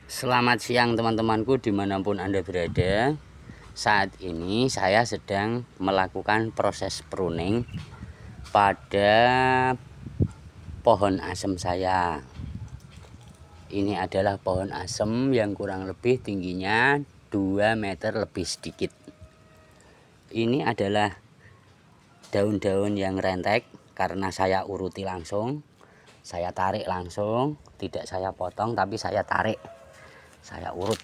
Selamat siang teman-temanku dimanapun Anda berada. Saat ini saya sedang melakukan proses pruning pada pohon asem saya. Ini adalah pohon asem yang kurang lebih tingginya 2 meter lebih sedikit. Ini adalah daun-daun yang rentek karena saya uruti langsung. Saya tarik langsung, tidak saya potong tapi saya tarik. Saya urut.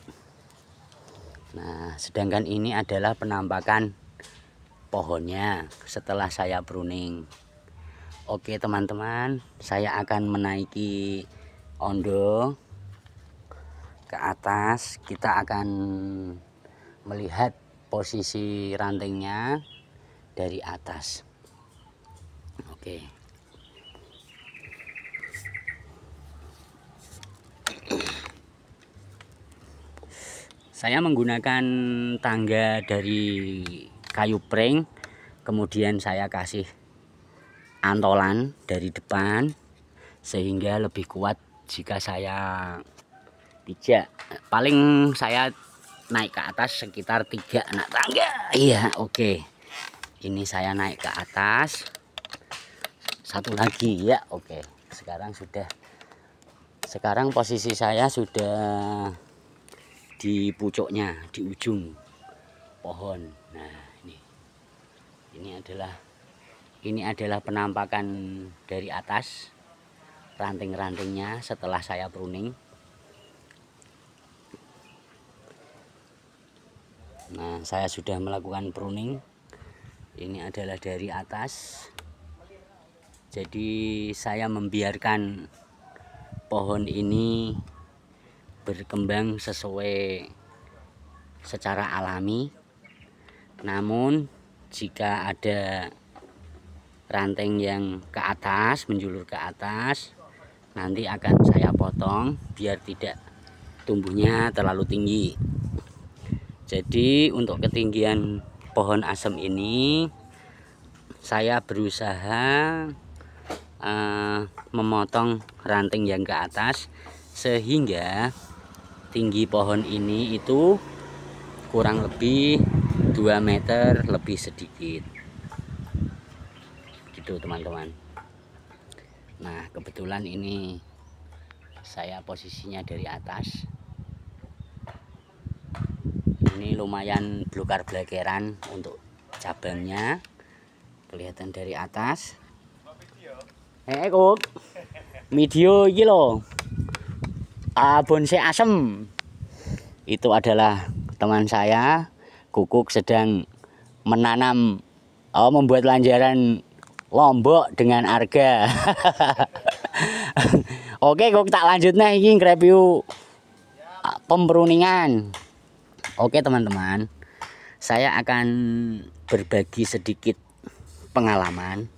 Nah, sedangkan ini adalah penampakan pohonnya setelah saya pruning. Oke teman-teman, saya akan menaiki ondo ke atas. Kita akan melihat posisi rantingnya dari atas. Oke. Saya menggunakan tangga dari kayu pring, kemudian saya kasih antolan dari depan sehingga lebih kuat jika saya pijak. Paling saya naik ke atas sekitar 3 anak tangga. Iya, oke. Ini saya naik ke atas. Satu lagi ya, oke. Sekarang posisi saya sudah di pucuknya, di ujung pohon. Nah, ini adalah penampakan dari atas ranting-rantingnya setelah saya pruning. Nah, saya sudah melakukan pruning. Ini adalah dari atas. Jadi saya membiarkan pohon ini berkembang secara alami. Namun jika ada ranting yang ke atas, menjulur ke atas, nanti akan saya potong biar tidak tumbuhnya terlalu tinggi. Jadi untuk ketinggian pohon asem ini saya berusaha memotong ranting yang ke atas sehingga tinggi pohon ini itu kurang lebih 2 meter lebih sedikit gitu teman-teman. Nah, kebetulan ini saya posisinya dari atas. Ini lumayan blokar-blakeran untuk cabangnya, kelihatan dari atas. Kok video iki lho, bonsai asem. Itu adalah teman saya, Kukuk, sedang menanam, membuat lanjaran lombok dengan arga. Oke, Kuk, tak lanjut nih ini review pempruningan. Oke teman-teman, saya akan berbagi sedikit pengalaman.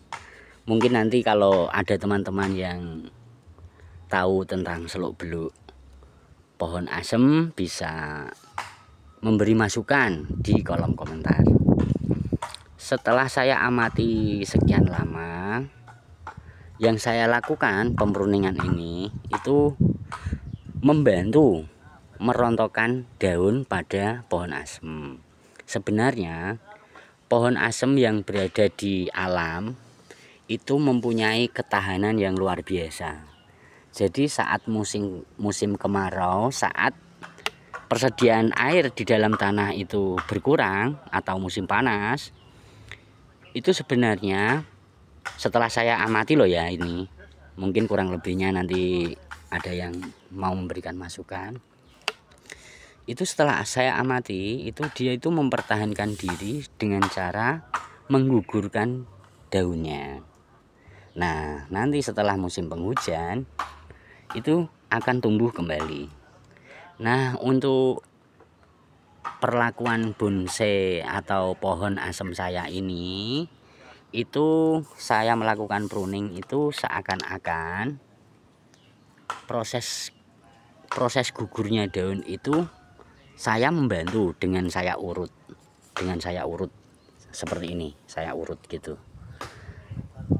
Mungkin nanti kalau ada teman-teman yang tahu tentang seluk-beluk pohon asem bisa memberi masukan di kolom komentar. Setelah saya amati sekian lama, yang saya lakukan pempruningan ini itu membantu merontokkan daun pada pohon asem. Sebenarnya pohon asem yang berada di alam itu mempunyai ketahanan yang luar biasa. Jadi saat musim kemarau, saat persediaan air di dalam tanah itu berkurang atau musim panas, itu sebenarnya setelah saya amati loh ya, ini mungkin kurang lebihnya nanti ada yang mau memberikan masukan. Itu setelah saya amati, itu dia itu mempertahankan diri dengan cara menggugurkan daunnya. Nah, nanti setelah musim penghujan itu akan tumbuh kembali. Nah, untuk perlakuan bonsai atau pohon asem saya ini, itu saya melakukan pruning itu seakan-akan proses gugurnya daun itu saya membantu dengan saya urut seperti ini, saya urut gitu.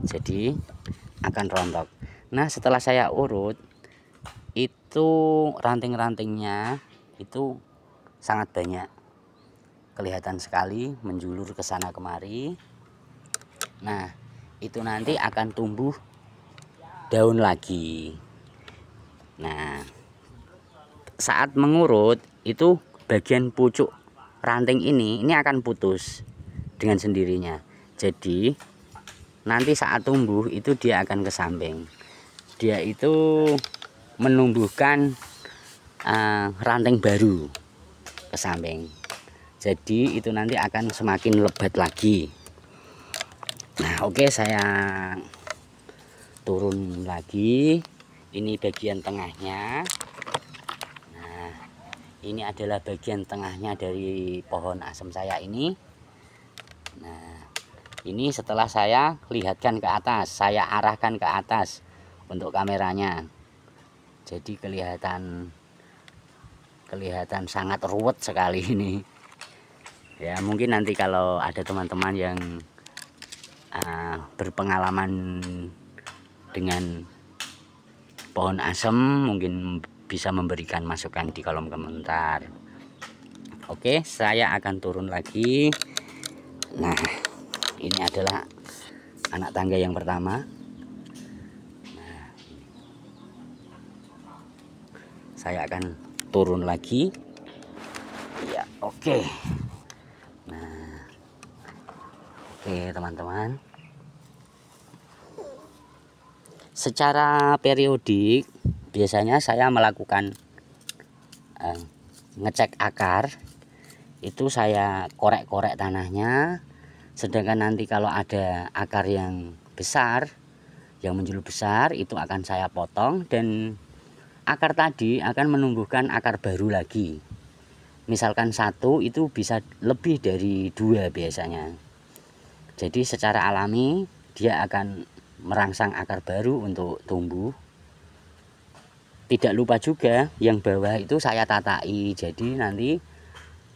Jadi akan rontok. Nah, setelah saya urut itu ranting-rantingnya itu sangat banyak, kelihatan sekali menjulur ke sana kemari. Nah, itu nanti akan tumbuh daun lagi. Nah, saat mengurut itu bagian pucuk ranting ini akan putus dengan sendirinya. Jadi nanti saat tumbuh itu dia akan ke samping. Dia itu menumbuhkan ranting baru ke samping. Jadi itu nanti akan semakin lebat lagi. Nah, oke, saya turun lagi. Ini bagian tengahnya. Nah, ini adalah bagian tengahnya dari pohon asem saya ini. Nah, ini setelah saya lihatkan ke atas, saya arahkan ke atas untuk kameranya. Jadi kelihatan sangat ruwet sekali ini. Ya, mungkin nanti kalau ada teman-teman yang berpengalaman dengan pohon asem, mungkin bisa memberikan masukan di kolom komentar. Oke, saya akan turun lagi. Nah, ini adalah anak tangga yang pertama. Nah, saya akan turun lagi. Ya, oke. Nah, oke teman-teman. Secara periodik biasanya saya melakukan ngecek akar. Itu saya korek-korek tanahnya. Sedangkan nanti kalau ada akar yang besar, yang menjulur besar, itu akan saya potong, dan akar tadi akan menumbuhkan akar baru lagi. Misalkan satu itu bisa lebih dari 2 biasanya. Jadi secara alami dia akan merangsang akar baru untuk tumbuh. Tidak lupa juga yang bawah itu saya tatai, jadi nanti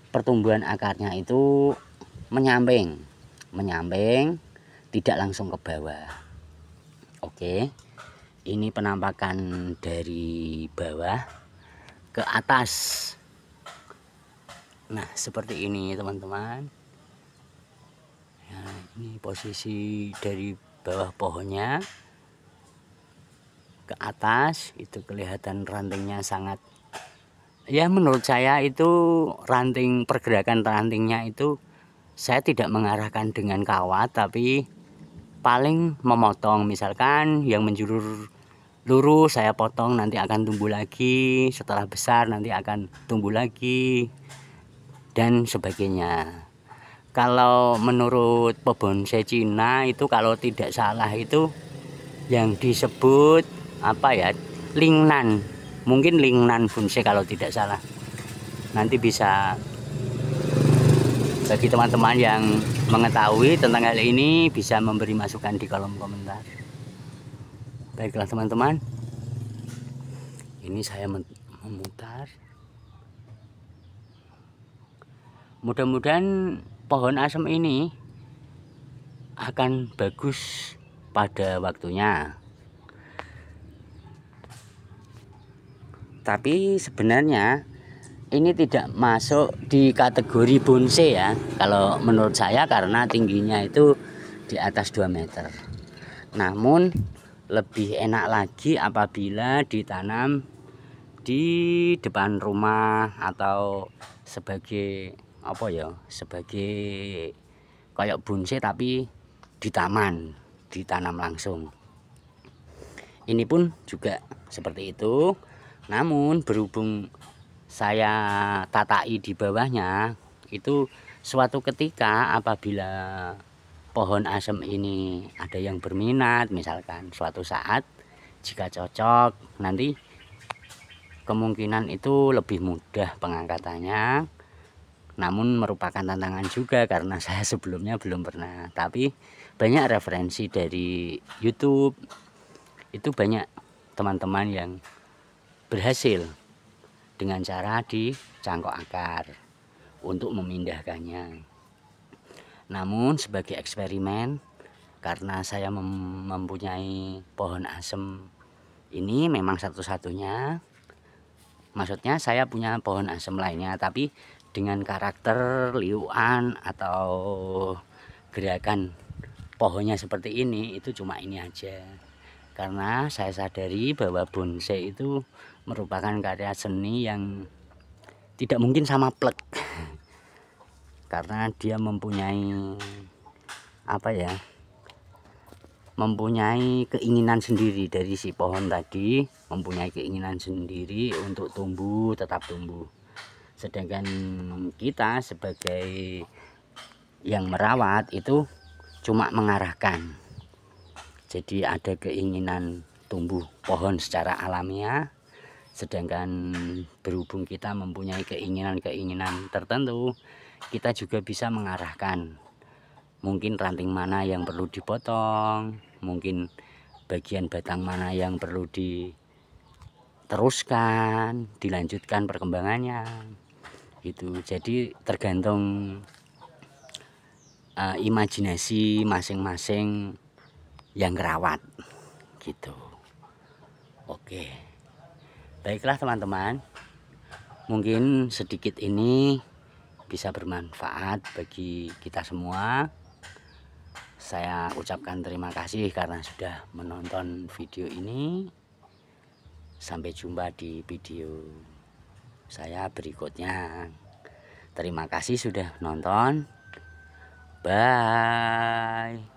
pertumbuhan akarnya itu menyamping, tidak langsung ke bawah. Oke, ini penampakan dari bawah ke atas. Nah, seperti ini teman-teman. Nah, ini posisi dari bawah pohonnya ke atas, itu kelihatan rantingnya sangat, ya menurut saya itu ranting, pergerakan rantingnya itu saya tidak mengarahkan dengan kawat, tapi paling memotong. Misalkan yang menjulur lurus saya potong, nanti akan tumbuh lagi, setelah besar nanti akan tumbuh lagi, dan sebagainya. Kalau menurut pebonsai Cina itu kalau tidak salah itu yang disebut apa ya, lingnan, mungkin lingnan bonsai kalau tidak salah. Nanti bisa, bagi teman-teman yang mengetahui tentang hal ini, bisa memberi masukan di kolom komentar. Baiklah teman-teman, ini saya memutar. Mudah-mudahan pohon asem ini akan bagus pada waktunya. Tapi sebenarnya ini tidak masuk di kategori bonsai ya, kalau menurut saya, karena tingginya itu di atas 2 meter. Namun lebih enak lagi apabila ditanam di depan rumah atau sebagai apa ya, sebagai kayak bonsai tapi di taman, ditanam langsung. Ini pun juga seperti itu. Namun berhubung saya tatai di bawahnya, itu suatu ketika apabila pohon asem ini ada yang berminat, misalkan suatu saat jika cocok, nanti kemungkinan itu lebih mudah pengangkatannya. Namun merupakan tantangan juga karena saya sebelumnya belum pernah. Tapi banyak referensi dari YouTube, itu banyak teman-teman yang berhasil dengan cara dicangkok akar untuk memindahkannya. Namun sebagai eksperimen, karena saya mempunyai pohon asem ini memang satu-satunya, Maksudnya saya punya pohon asem lainnya, tapi dengan karakter liuan atau gerakan pohonnya seperti ini, itu cuma ini aja. Karena saya sadari bahwa bonsai itu merupakan karya seni yang tidak mungkin sama plek. Karena dia mempunyai apa ya, mempunyai keinginan sendiri dari si pohon tadi, mempunyai keinginan sendiri untuk tumbuh, tetap tumbuh. Sedangkan kita sebagai yang merawat itu cuma mengarahkan. Jadi ada keinginan tumbuh pohon secara alamiah, sedangkan berhubung kita mempunyai keinginan-keinginan tertentu, kita juga bisa mengarahkan. Mungkin ranting mana yang perlu dipotong, mungkin bagian batang mana yang perlu diteruskan, dilanjutkan perkembangannya. Gitu. Jadi tergantung imajinasi masing-masing yang merawat. Gitu. Oke. Baiklah teman-teman. Mungkin sedikit ini bisa bermanfaat bagi kita semua. Saya ucapkan terima kasih karena sudah menonton video ini. Sampai jumpa di video saya berikutnya. Terima kasih sudah nonton. Bye.